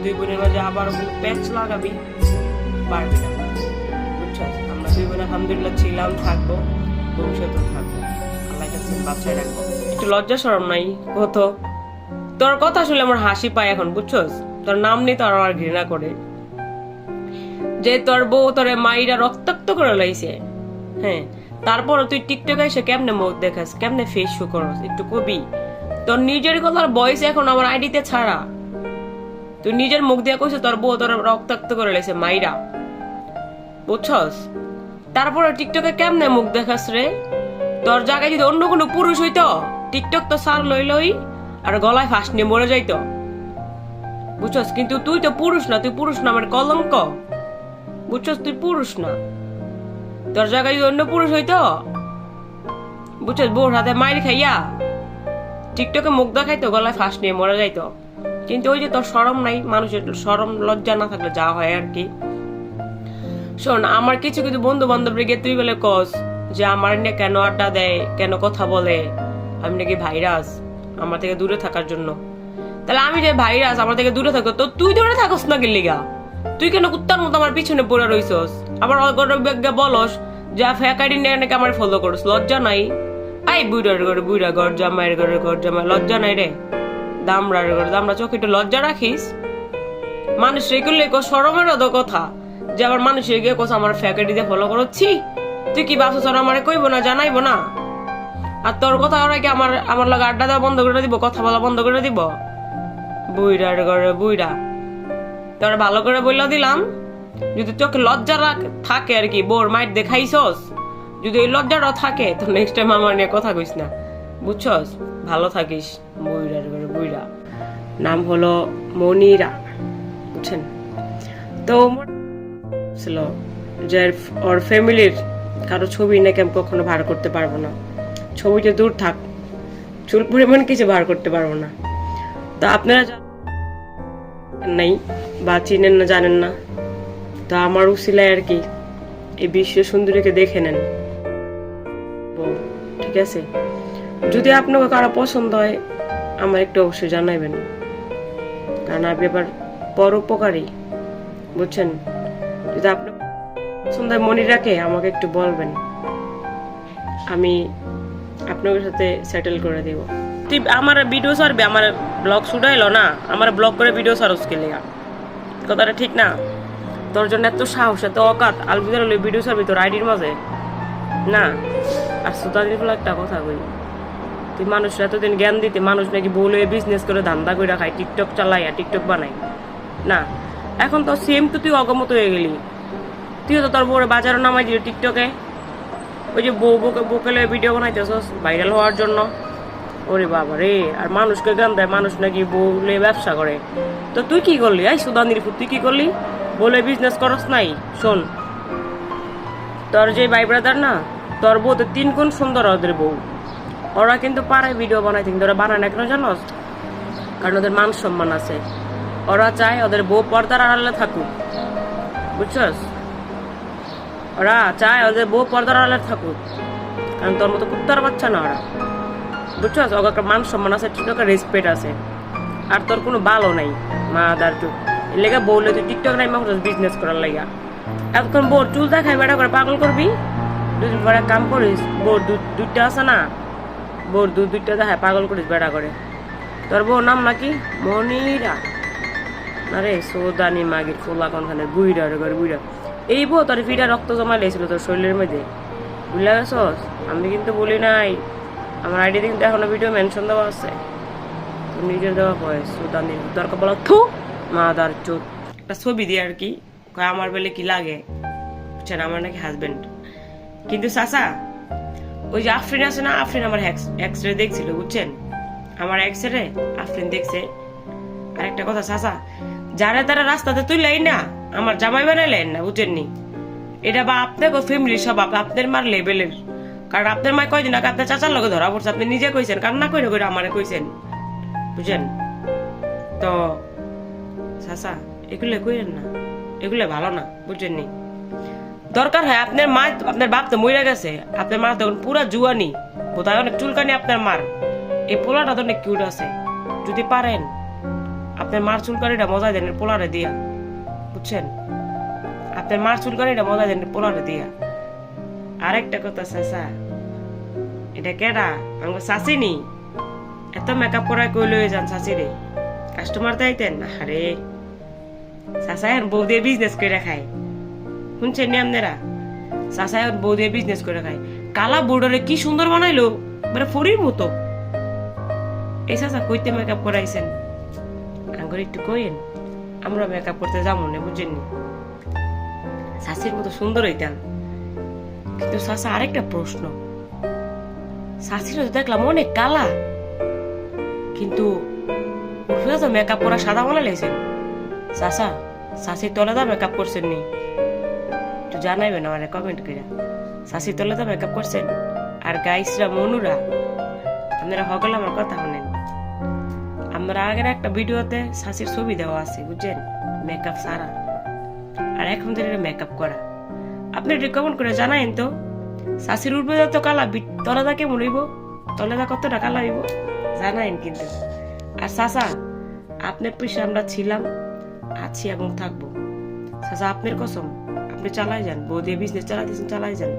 দুই বোনের মাঝে আবার প্যাচ লাগাবি পারবি না, বুঝছো? আমরা দুই বোন আলহামদুলিল্লাহ ছিলাম, থাকবো, ভবিষ্যতেও থাকবো, আল্লাহ কাছে বাচ্চায় রাখবো। একটু লজ্জা শরম নাই কত? তোর কথা শুনলে আমার হাসি পায় এখন, বুঝছস? তোর নাম নেই তোর আর ঘৃণা করে, যে তোর বউ তোরে মাইরা রক্তাক্ত করে লাইছে, হ্যাঁ, তারপর তুই টিকটকে এসে কেমনে মুখ দেখাস, কেমনে ফেস শো করস, একটু কবি? তোর নিজের কথার বয়স এখন আমার আইডিতে ছাড়া, তুই নিজের মুখ দিয়ে কইছিস তোর বউ তোর রক্তাক্ত করে লাইছে মাইরা, বুঝছস? তারপরে টিকটকে কেমনে মুখ দেখাস রে? তোর জায়গায় যদি অন্য কোনো পুরুষ হইতো, টিকটক তো সার লই আর গলায় ফাঁস নিয়ে মরে যাইতো, বুঝছস? কিন্তু তুই তো পুরুষ না, তুই পুরুষ না, আমার কলঙ্ক, বুঝছস? তুই পুরুষ না। তোর জায়গায় অন্য পুরুষ হইতো, বুঝছস, বউর হাতে মাইর খাইয়া টিকটকে মুখ দেখাইতো, গলায় ফাঁস নিয়ে মরে যাইতো। কিন্তু ওই যে তোর শরম নাই, মানুষের শরম লজ্জা না থাকলে যা হয় আর কি। শোন, আমার কিছু কিছু বন্ধু বান্ধব রেগে তুই বলে কস যে আমার নিয়ে কেন আড্ডা দেয়, কেন কথা বলে, আমি নাকি ভাইরাস আমার থেকে দূরে থাকার জন্য। তাহলে আমি যে ভাইরাস আমার থেকে দূরে থাকো, তো তুই দূরে থাকস না গেলিগা? তুই কেন কুত্তার মতো আমার পিছনে পড়ে রইছস? আবার বলস যা ফ্যাকারি নিয়ে নাকি আমার ফলো করস, লজ্জা নাই? আই বুড়ার ঘরে বুড়া, ঘর জামাইয়ের ঘরে ঘর জামাই, লজ্জা নাই রে? দামড়ার ঘরে দামড়া, চোখে একটু লজ্জা রাখিস। মানুষ রেগুলে শরমের অত কথা, যে আবার মানুষ গিয়ে কোস আমার ফ্যাকারি দিয়ে ফলো করছি। তুই কি বাসু স্যার আমারে কইব না, জানাইবো না? আর তোর কথা ওরা কি আমার লগে আড্ডা দেওয়া বন্ধ করে দিব, কথা বলা বন্ধ করে দিব? বুইড়ার ঘরে বুইড়া, তোরা ভালো করে বইলা দিলাম, যদি চোখে লজ্জা থাকে আর কি, বোর মাইট দেখাইছস, যদি এই লজ্জাটা থাকে তো নেক্সট টাইম আমার নিয়ে কথা কইস না, বুঝছস? ভালো থাকিস। বুইড়ার ঘরে বুইড়া, নাম হলো মনিরা, বুঝছেন? তো ছিল যে ওর ফ্যামিলির কারো ছবি নাকি আমি কখনো ভার করতে পারবো না, ছবিটা দূর থাক, চুল পরিমাণ কিছু ভার করতে পারবো না। তো আপনারা নাই বা চিনেন না, জানেন না, তো আমার উসিলায় আর কি এই বিশ্ব সুন্দরীকে দেখে নেন, ঠিক আছে? যদি আপনাকে কারো পছন্দ হয় আমার একটু অবশ্যই জানাইবেন, কারণ আপনি এবার পরোপকারী, বুঝছেন? যদি আপনার পছন্দ হয় মনিরাকে আমাকে একটু বলবেন, আমি আপনাদের সাথে সেটেল করে দিব। তুই আমার ভিডিও ছাড়বি, আমার ব্লগ শুটাইলো না, আমার ব্লগ করে ভিডিও ছাড়স কে লিগা? কথাটা ঠিক না? তোর জন্য এত সাহস, এত অকাত, আলবিদার ভিডিও ছাড়বি তোর আইডির মাঝে না? আর সুতাদির ফলে একটা কথা কই, তুই মানুষ এতদিন জ্ঞান দিতে, মানুষ নাকি বলে বিজনেস করে ধান্দা করে খায়, টিকটক চালাই আর টিকটক বানাই না, এখন তো সেম তো তুই অগমত হয়ে গেলি। তুইও তো তোর বউরে বাজারও নামাই দিলি টিকটকে, ওই যে বউ বোকেলে ভিডিও বানাইতেছস ভাইরাল হওয়ার জন্য। ওরে বাবা রে, আর মানুষকে গান দেয়, মানুষ নাকি বলে ব্যবসা করে। তো তুই কি করলি? এই সুদানির ফুট, তুই কি করলি? বলে বিজনেস করস নাই? শোন, তোর যে ভাই ব্রাদার না, তোর বউ তো 3 গুণ সুন্দর ওদের বউ, ওরা কিন্তু পারে ভিডিও বানাইতে, কিন্তু ওরা বানায় না কেন জানোস? কারণ ওদের মান সম্মান আছে, ওরা চায় ওদের বউ পর্দার আড়ালে থাকুক, বুঝছস? ওরা চায় ওদের বউ পর্দার আড়ালে থাকুক, কারণ তোর মতো কুত্তার বাচ্চা না ওরা, বুঝছস? ওর একটা মান সম্মান আছে, ঠিক একটা রেসপেক্ট আছে, আর তোর কোনো ভালো নাই মাদার চুপ। এর লেগে বললে তুই টিকটক নাই মাত্র বিজনেস করার লাগা, এতক্ষণ বোর চুল দেখায় বেড়া করে পাগল করবি, দুদিন পরে কাম করিস, বোর দুধটা আছে না, বোর দুধটা দেখায় পাগল করিস বেড়া করে। তোর বউ নাম নাকি মনিরা? আরে সোদানি মাগির ফোলা কোনখানে বুইড়া রে করে বুইড়া। এই বউ তোর ফিটা রক্ত জমা লেগেছিল তোর শরীরের মধ্যে, বুঝলে গেছস? আমি কিন্তু বলি নাই, আমার আইডিতে কিন্তু এখনো ভিডিও মেনশন দেওয়া আছে, তোর নিজের দেওয়া বয়স সুদানি দরকার বলো থু মাদার চোখ। একটা ছবি দিয়ে আর কি আমার বেলে কি লাগে, বুঝছেন? আমার নাকি হাজবেন্ড, কিন্তু চাচা ওই যে আফরিন আছে না, আফরিন আমার এক্স রে দেখছিল, বুঝছেন? আমার এক্স রে আফরিন দেখছে। আর একটা কথা চাচা, যারা তারা রাস্তাতে তুললেই না আমার জামাই বানাইলেন না, বুঝছেননি? এটা বা আপনাকে ফ্যামিলির সব আপনার মার লেভেলের, কারণ আপনার মা কয়দিন আগে আপনার চাচার লগে ধরা পড়ছে, আপনি নিজে কইছেন, কান্না করে করে আমারে কইছেন, বুঝছেন? তো চাচা এগুলো কইলেন না, এগুলো ভালো না, বুঝছেননি? দরকার হয় আপনার মা, আপনার বাপ তো মরে গেছে, আপনার মা তখন পুরা জুয়ানি, বোধহয় অনেক চুলকানি আপনার মার, এই পোলাটা তো অনেক কিউট আছে, যদি পারেন আপনার মার চুলকানিটা মজা দেন পোলারে দিয়া, বুঝছেন? আপনার মার চুলকানিটা মজা দেন পোলারে দিয়া। আরেকটা কথা চাচা, এটা কেডা? আমাকে চাচি নি? এত মেকআপ করায় কই লয়ে যান চাচি রে? কাস্টমার চাইতেন? আরে চাচা এখন বউ দিয়ে বিজনেস করে খায়, শুনছেন নি আপনারা? চাচা এখন বউ দিয়ে বিজনেস করে খায়। কালা বর্ডারে কি সুন্দর বানাইলো, মানে ফরির মতো। এই চাচা কইতে মেকআপ করাইছেন? আঙ্গুর একটু কইেন, আমরা মেকআপ করতে যাবো না, বুঝছেন নি? চাচির মতো সুন্দর হইতাম। কিন্তু চাচা আরেকটা প্রশ্ন, চাচির তো দেখলাম অনেক কালা, কিন্তু উঠে তো মেকআপ করা সাদা বানা লেগেছেন। চাচা চাচির তলে তো মেকআপ করছেন নি? একটু জানাইবেন আমার কমেন্ট করে। চাচির তলে তো মেকআপ করছেন? আর গাইসরা মনুরা, আপনারা হগল আমার কথা শুনেন। আমরা আগের একটা ভিডিওতে চাচির ছবি দেওয়া আছে, বুঝছেন, মেকআপ সারা। আর এখন যেটা মেকআপ করা, আপনি এটা কমেন্ট করে জানাইন তো, চাচির উঠবে যত কালা তলাদা কেমন হইব, তলাদা কতটা কালা হইব জানাইন কিন্তু। আর চাচা আপনার পিছে আমরা ছিলাম, আছি এবং থাকবো। চাচা আপনার কসম, আপনি চালাই যান, বউ দিয়ে বিজনেস চালাইতেছেন, চালাই যান।